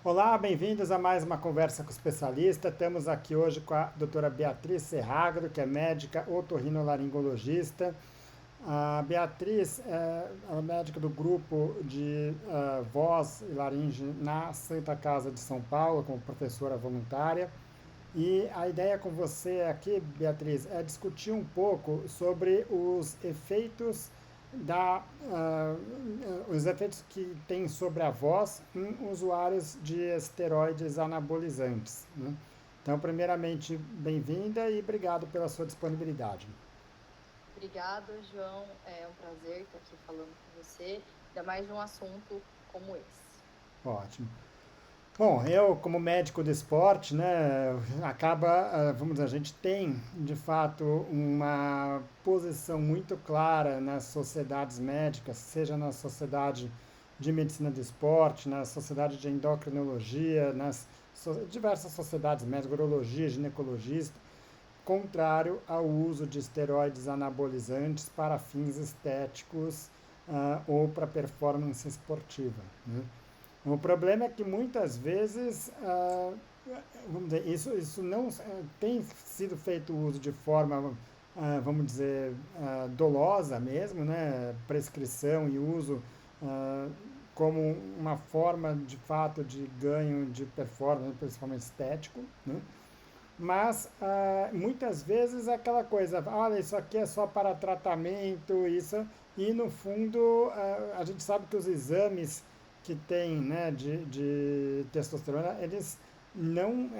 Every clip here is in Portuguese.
Olá, bem-vindos a mais uma conversa com o especialista. Estamos aqui hoje com a doutora Beatriz Serragro, que é médica otorrinolaringologista. A Beatriz é a médica do grupo de voz e laringe na Santa Casa de São Paulo, como professora voluntária. E a ideia com você aqui, Beatriz, é discutir um pouco sobre os efeitos os efeitos que tem sobre a voz em usuários de esteroides anabolizantes, né? Então, primeiramente, bem-vinda e obrigado pela sua disponibilidade. Obrigada, João. É um prazer estar aqui falando com você, ainda mais de um assunto como esse. Ótimo. Bom, eu como médico de esporte, né, vamos dizer, a gente tem de fato uma posição muito clara nas sociedades médicas, seja na sociedade de medicina do esporte, na sociedade de endocrinologia, diversas sociedades médicas, urologia, ginecologista, contrário ao uso de esteroides anabolizantes para fins estéticos ou para performance esportiva, né? O problema é que muitas vezes, vamos dizer, isso não tem sido feito uso de forma, vamos dizer, dolosa mesmo, né? Prescrição e uso ah, como uma forma de fato de ganho de performance, principalmente estético, né? Mas muitas vezes é aquela coisa, olha, isso aqui é só para tratamento, isso, e no fundo a gente sabe que os exames que tem, né, de testosterona, eles não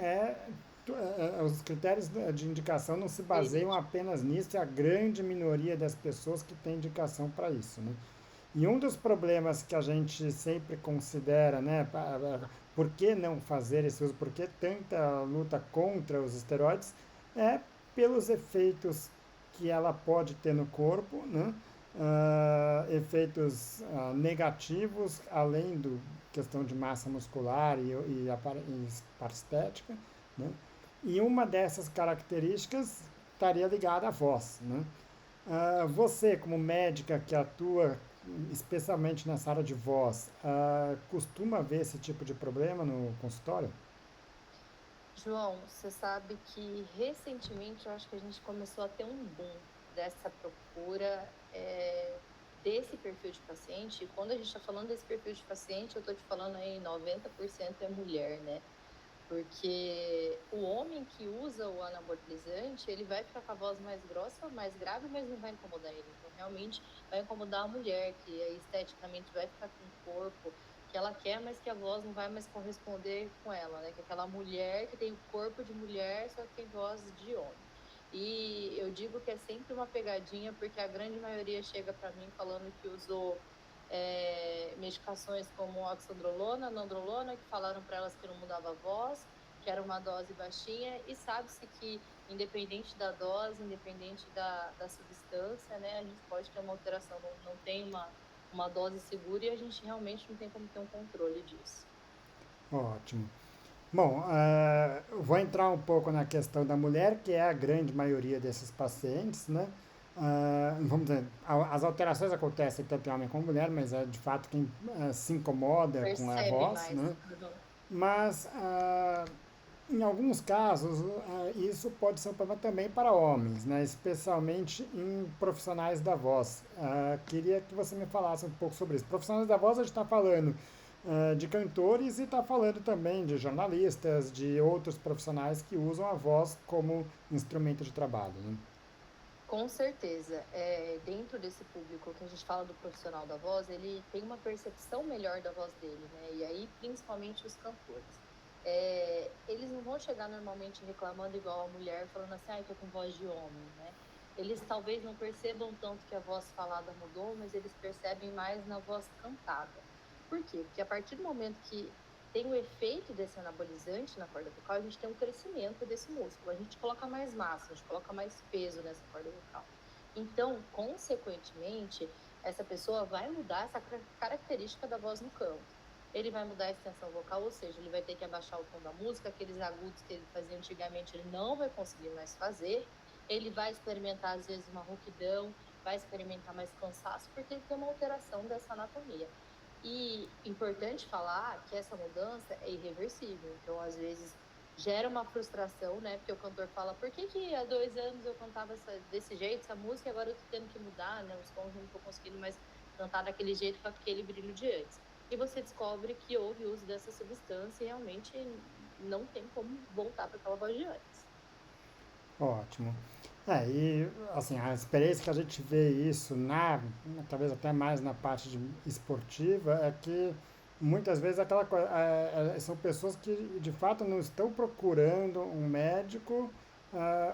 os critérios de indicação não se baseiam Verídico. apenas nisso, e a grande minoria das pessoas que tem indicação para isso, né? E um dos problemas que a gente sempre considera, né, por que não fazer esse uso, por que tanta luta contra os esteroides, é pelos efeitos que ela pode ter no corpo, né? Efeitos negativos, além do questão de massa muscular e parte estética, né? E uma dessas características estaria ligada à voz, né? Você, como médica que atua especialmente nessa área de voz, costuma ver esse tipo de problema no consultório? João, você sabe que recentemente eu acho que a gente começou a ter um boom dessa procura desse perfil de paciente. E quando a gente está falando desse perfil de paciente, eu estou te falando aí 90% é mulher, né? Porque o homem que usa o anabolizante, ele vai ficar com a voz mais grossa, mais grave, mas não vai incomodar ele. Então, realmente, vai incomodar a mulher, que esteticamente vai ficar com um corpo que ela quer, mas que a voz não vai mais corresponder com ela, né? Que é aquela mulher que tem o corpo de mulher, só que tem voz de homem. E eu digo que é sempre uma pegadinha, porque a grande maioria chega para mim falando que usou medicações como oxandrolona, nandrolona, que falaram para elas que não mudava a voz, que era uma dose baixinha, e sabe-se que, independente da dose, independente da substância, né, a gente pode ter uma alteração, não tem uma dose segura e a gente realmente não tem como ter um controle disso. Ótimo. Bom, vou entrar um pouco na questão da mulher, que é a grande maioria desses pacientes, né? Vamos dizer, as alterações acontecem tanto em homem como mulher, mas é de fato quem se incomoda com a Percebe voz, mais. né? Uhum. Mas em alguns casos, isso pode ser um problema também para homens, né? Especialmente em profissionais da voz. Queria que você me falasse um pouco sobre isso. Profissionais da voz, a gente está falando de cantores e está falando também de jornalistas, de outros profissionais que usam a voz como instrumento de trabalho, né? Com certeza, dentro desse público que a gente fala do profissional da voz, ele tem uma percepção melhor da voz dele, né? E aí, principalmente os cantores. Eles não vão chegar normalmente reclamando igual a mulher, falando assim, ai, tô com voz de homem, né? Eles talvez não percebam tanto que a voz falada mudou, mas eles percebem mais na voz cantada. Por quê? Porque a partir do momento que tem o efeito desse anabolizante na corda vocal, a gente tem um crescimento desse músculo, a gente coloca mais massa, a gente coloca mais peso nessa corda vocal. Então, consequentemente, essa pessoa vai mudar essa característica da voz no canto. Ele vai mudar a extensão vocal, ou seja, ele vai ter que abaixar o tom da música, aqueles agudos que ele fazia antigamente, ele não vai conseguir mais fazer. Ele vai experimentar, às vezes, uma rouquidão, vai experimentar mais cansaço, porque ele tem uma alteração dessa anatomia. E importante falar que essa mudança é irreversível. Então, às vezes, gera uma frustração, né? Porque o cantor fala, por que que há 2 anos eu cantava desse jeito, essa música, e agora eu tô tendo que mudar, né? Os tons não tô conseguindo mais cantar daquele jeito com aquele brilho de antes. E você descobre que houve uso dessa substância e realmente não tem como voltar para aquela voz de antes. Ótimo. E assim, a experiência que a gente vê isso talvez até mais na parte esportiva, é que muitas vezes aquela coisa, são pessoas que de fato não estão procurando um médico,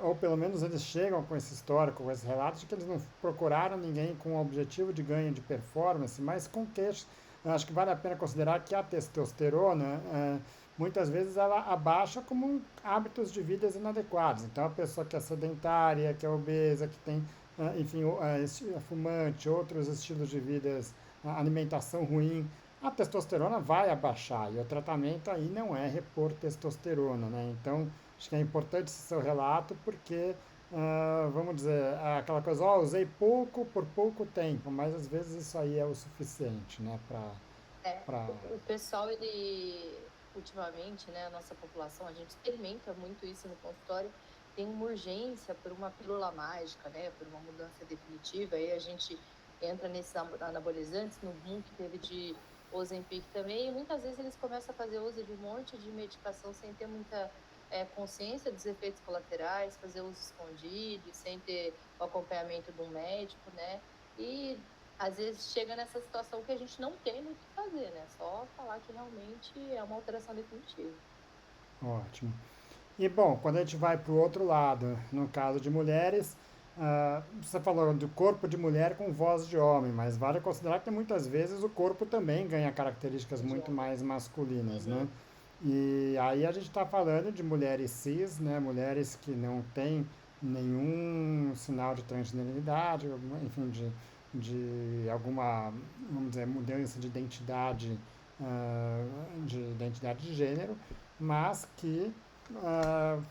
ou pelo menos eles chegam com esse histórico, com esse relato de que eles não procuraram ninguém com o objetivo de ganho de performance, mas com queixas. Acho que vale a pena considerar que a testosterona, muitas vezes ela abaixa como hábitos de vida inadequados. Então, a pessoa que é sedentária, que é obesa, que tem, enfim, é fumante, outros estilos de vida, alimentação ruim, a testosterona vai abaixar. E o tratamento aí não é repor testosterona, né? Então, acho que é importante esse seu relato, porque, vamos dizer, aquela coisa, usei pouco por pouco tempo, mas às vezes isso aí é o suficiente, né, para. O pessoal, ele, ultimamente, né, a nossa população, a gente experimenta muito isso no consultório, tem uma urgência por uma pílula mágica, né, por uma mudança definitiva, aí a gente entra nesses anabolizantes, no boom que teve de Ozempic também, e muitas vezes eles começam a fazer uso de um monte de medicação sem ter muita consciência dos efeitos colaterais, fazer uso escondido, sem ter o acompanhamento de um médico, né, e às vezes chega nessa situação que a gente não tem muito o que fazer, né? Só falar que realmente é uma alteração definitiva. Ótimo. E bom, quando a gente vai para o outro lado, no caso de mulheres, você falou do corpo de mulher com voz de homem, mas vale considerar que muitas vezes o corpo também ganha características De muito homem. mais masculinas, né? Uhum. E aí a gente está falando de mulheres cis, né? Mulheres que não têm nenhum sinal de transgeneridade, enfim, de alguma, vamos dizer, mudança de identidade de gênero, mas que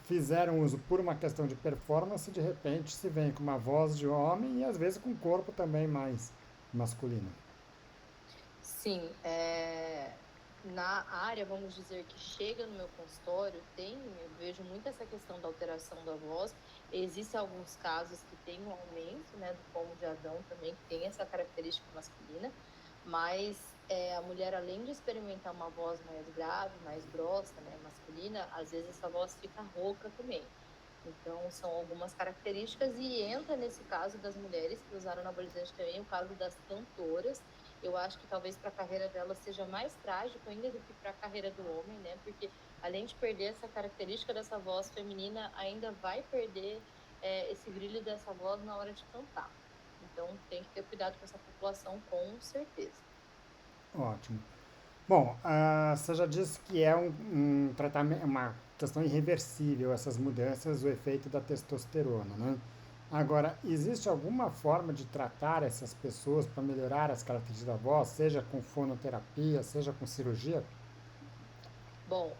fizeram uso por uma questão de performance, de repente se vem com uma voz de homem e às vezes com um corpo também mais masculino. Sim, na área, vamos dizer, que chega no meu consultório, eu vejo muito essa questão da alteração da voz. Existem alguns casos que tem um aumento, né, do pomo de Adão também, que tem essa característica masculina, mas a mulher, além de experimentar uma voz mais grave, mais grossa, né, masculina, às vezes essa voz fica rouca também. Então, são algumas características, e entra nesse caso das mulheres que usaram anabolizante também, o caso das cantoras. Eu acho que talvez para a carreira dela seja mais trágico ainda do que para a carreira do homem, né? Porque além de perder essa característica dessa voz feminina, ainda vai perder esse brilho dessa voz na hora de cantar. Então, tem que ter cuidado com essa população, com certeza. Ótimo. Bom, você já disse que é um tratamento, uma questão irreversível essas mudanças, o efeito da testosterona, né? Agora, existe alguma forma de tratar essas pessoas para melhorar as características da voz, seja com fonoterapia, seja com cirurgia? Bom,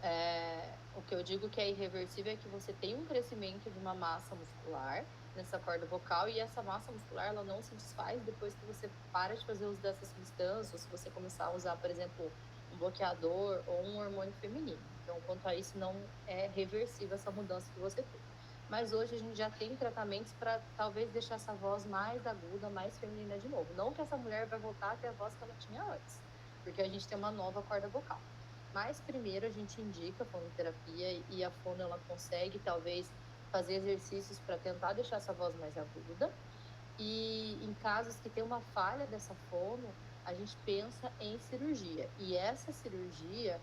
o que eu digo que é irreversível é que você tem um crescimento de uma massa muscular nessa corda vocal, e essa massa muscular ela não se desfaz depois que você para de fazer uso dessa substância, ou se você começar a usar, por exemplo, um bloqueador ou um hormônio feminino. Então, quanto a isso, não é reversível essa mudança que você teve. Mas hoje a gente já tem tratamentos para talvez deixar essa voz mais aguda, mais feminina de novo. Não que essa mulher vai voltar a ter a voz que ela tinha antes, porque a gente tem uma nova corda vocal. Mas primeiro a gente indica a fonoterapia, e a fono ela consegue talvez fazer exercícios para tentar deixar essa voz mais aguda. E em casos que tem uma falha dessa fono, a gente pensa em cirurgia. E essa cirurgia,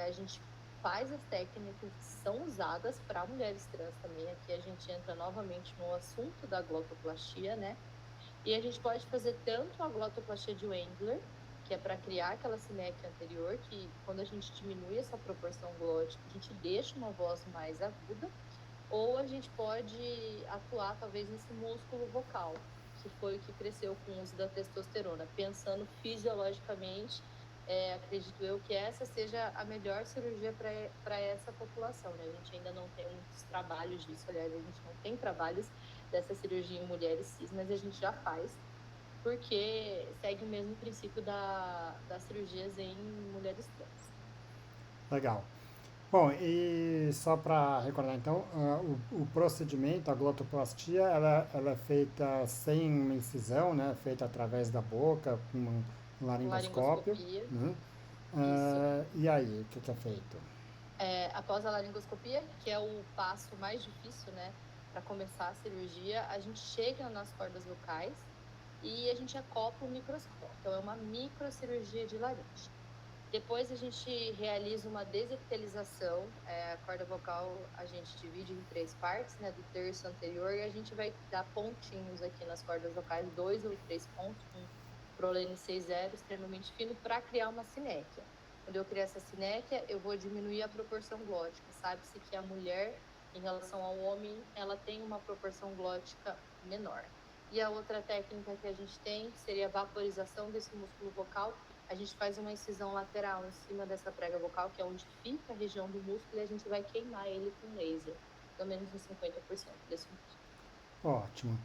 a gente faz as técnicas que são usadas para mulheres trans também. Aqui a gente entra novamente no assunto da glotoplastia, né? E a gente pode fazer tanto a glotoplastia de Wengler, que é para criar aquela sinéquia anterior, que quando a gente diminui essa proporção glótica, a gente deixa uma voz mais aguda, ou a gente pode atuar talvez nesse músculo vocal, que foi o que cresceu com o uso da testosterona. Pensando fisiologicamente, acredito eu que essa seja a melhor cirurgia para essa população, né? A gente ainda não tem muitos trabalhos disso, aliás, a gente não tem trabalhos dessa cirurgia em mulheres cis, mas a gente já faz. porque segue o mesmo princípio das cirurgias em mulheres trans. Legal. Bom, e só para recordar então, o procedimento, a glotoplastia, ela é feita sem uma incisão, né? Feita através da boca, com um laringoscópio, Laringoscopia, né? isso. E aí, o que é feito? Após a laringoscopia, que é o passo mais difícil, né, para começar a cirurgia, a gente chega nas cordas vocais e a gente acopla o microscópio. Então, é uma microcirurgia de laringe. Depois a gente realiza uma desepitelização. A corda vocal a gente divide em três partes, né, do terço anterior, e a gente vai dar pontinhos aqui nas cordas vocais, 2 ou 3 pontos, com prolene 6,0, extremamente fino, para criar uma sinéquia. Quando eu criar essa sinéquia, eu vou diminuir a proporção glótica. Sabe-se que a mulher, em relação ao homem, ela tem uma proporção glótica menor. E a outra técnica que a gente tem seria a vaporização desse músculo vocal. A gente faz uma incisão lateral em cima dessa prega vocal, que é onde fica a região do músculo, e a gente vai queimar ele com laser, pelo menos em 50% desse músculo. Ótimo.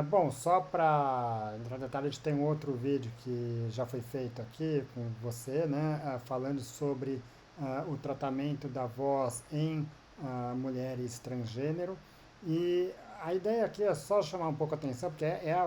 Bom, só para entrar em detalhe, a gente tem um outro vídeo que já foi feito aqui com você, né? Falando sobre o tratamento da voz em mulheres transgênero. E a ideia aqui é só chamar um pouco a atenção, porque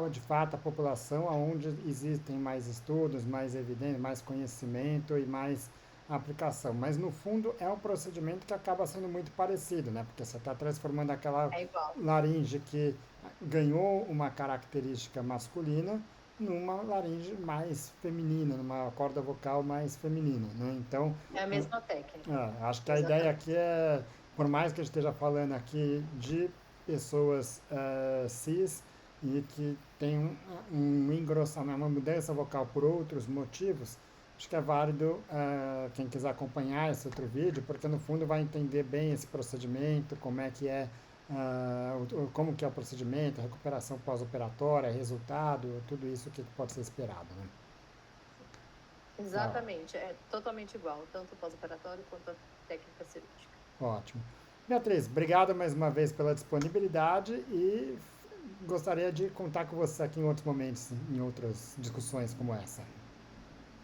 de fato a população onde existem mais estudos, mais evidência, mais conhecimento e mais aplicação. Mas no fundo é um procedimento que acaba sendo muito parecido, né? Porque você está transformando aquela É igual. laringe que ganhou uma característica masculina numa laringe mais feminina, numa corda vocal mais feminina, né? Então, É a mesma técnica, acho que a ideia exatamente. aqui é, por mais que a gente esteja falando aqui de pessoas cis e que tem um engrossamento, uma mudança vocal por outros motivos, acho que é válido quem quiser acompanhar esse outro vídeo, porque no fundo vai entender bem esse procedimento, como é que é como que é o procedimento, a recuperação pós-operatória, resultado, tudo isso que pode ser esperado, né? Tá, Exatamente, é totalmente igual, tanto o pós-operatório quanto a técnica cirúrgica. ótimo. Beatriz, obrigado mais uma vez pela disponibilidade e gostaria de contar com você aqui em outros momentos, em outras discussões como essa.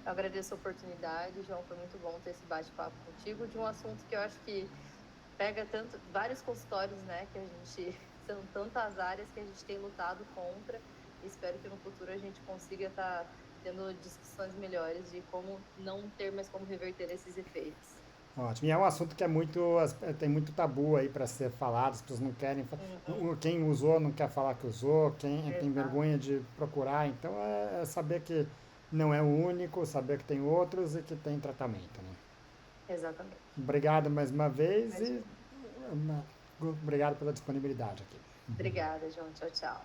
Eu agradeço a oportunidade, João, foi muito bom ter esse bate-papo contigo de um assunto que eu acho que pega tanto vários consultórios, né, que a gente são tantas áreas que a gente tem lutado contra. E espero que no futuro a gente consiga estar tendo discussões melhores de como não ter mais como reverter esses efeitos. Ótimo. E é um assunto que tem muito tabu aí para ser falado, as pessoas não querem. Uhum, Quem usou não quer falar que usou, quem tem exato, vergonha de procurar. Então é saber que não é o único, saber que tem outros e que tem tratamento, né? exatamente. Obrigado mais uma vez e Imagina. obrigado pela disponibilidade aqui. Obrigada, João. Tchau, tchau.